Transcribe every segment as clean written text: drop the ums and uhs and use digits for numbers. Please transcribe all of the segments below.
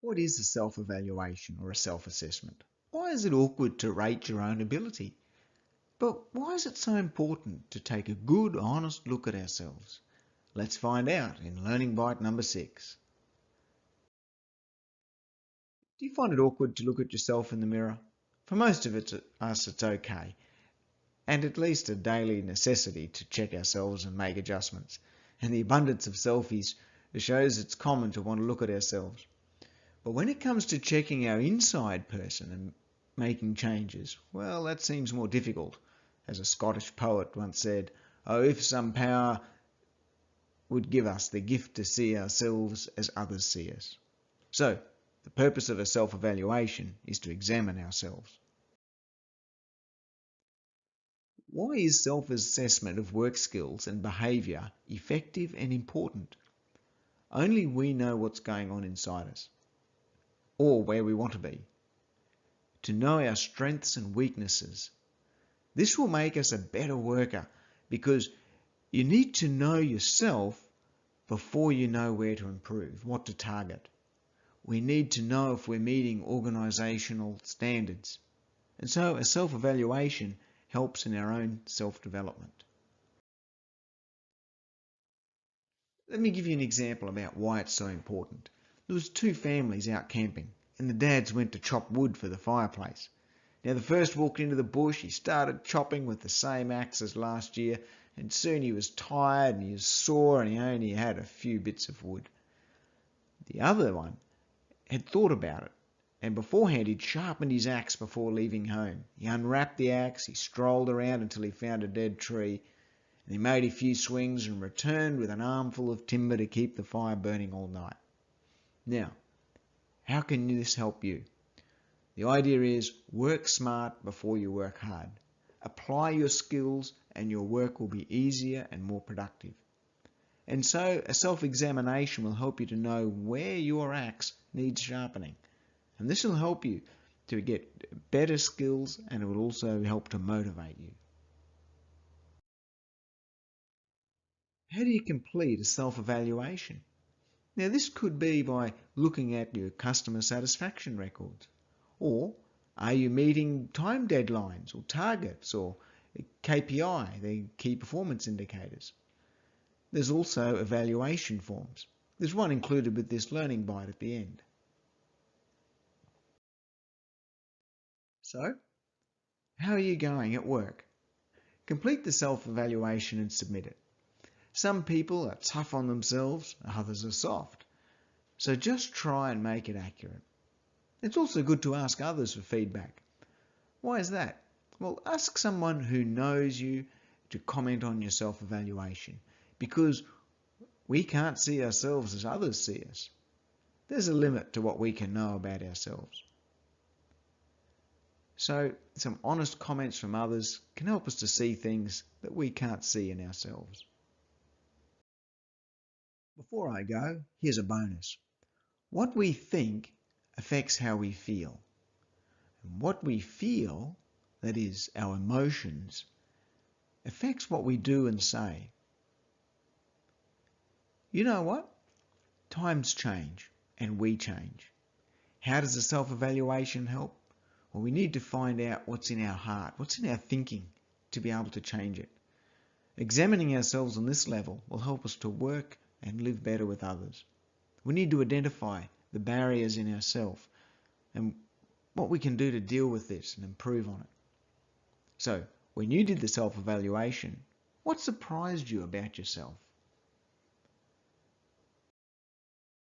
What is a self-evaluation or a self-assessment? Why is it awkward to rate your own ability? But why is it so important to take a good, honest look at ourselves? Let's find out in Learning Bite number 6. Do you find it awkward to look at yourself in the mirror? For most of us, it's okay, and at least a daily necessity to check ourselves and make adjustments. And the abundance of selfies shows it's common to want to look at ourselves. But when it comes to checking our inside person and making changes, well, that seems more difficult. As a Scottish poet once said, "Oh, if some power would give us the gift to see ourselves as others see us." So, the purpose of a self-evaluation is to examine ourselves. Why is self-assessment of work skills and behaviour effective and important? Only we know what's going on inside us, or where we want to be. To know our strengths and weaknesses. This will make us a better worker because you need to know yourself before you know where to improve, what to target. We need to know if we're meeting organisational standards. And so a self-evaluation helps in our own self-development. Let me give you an example about why it's so important. There was two families out camping, and the dads went to chop wood for the fireplace. Now the first walked into the bush, he started chopping with the same axe as last year, and soon he was tired and he was sore and he only had a few bits of wood. The other one had thought about it, and beforehand he'd sharpened his axe before leaving home. He unwrapped the axe, he strolled around until he found a dead tree, and he made a few swings and returned with an armful of timber to keep the fire burning all night. Now, how can this help you? The idea is work smart before you work hard. Apply your skills and your work will be easier and more productive. And so a self-examination will help you to know where your axe needs sharpening. And this will help you to get better skills, and it will also help to motivate you. How do you complete a self-evaluation? Now this could be by looking at your customer satisfaction records. Or are you meeting time deadlines or targets or KPI, the key performance indicators? There's also evaluation forms. There's one included with this learning bite at the end. So, how are you going at work? Complete the self-evaluation and submit it. Some people are tough on themselves, others are soft. So just try and make it accurate. It's also good to ask others for feedback. Why is that? Well, ask someone who knows you to comment on your self-evaluation, because we can't see ourselves as others see us. There's a limit to what we can know about ourselves. So some honest comments from others can help us to see things that we can't see in ourselves. Before I go, here's a bonus. What we think affects how we feel. And what we feel, that is, our emotions, affects what we do and say. You know what? Times change and we change. How does the self-evaluation help? Well, we need to find out what's in our heart, what's in our thinking to be able to change it. Examining ourselves on this level will help us to work and live better with others. We need to identify the barriers in ourselves and what we can do to deal with this and improve on it. So, when you did the self-evaluation, what surprised you about yourself?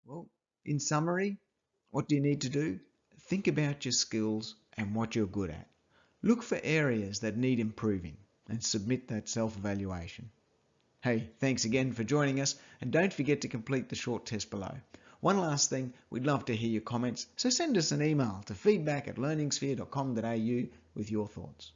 Well, in summary, what do you need to do? Think about your skills and what you're good at. Look for areas that need improving and submit that self-evaluation. Hey, thanks again for joining us, and don't forget to complete the short test below. One last thing, we'd love to hear your comments, so send us an email to feedback@learningsphere.com.au with your thoughts.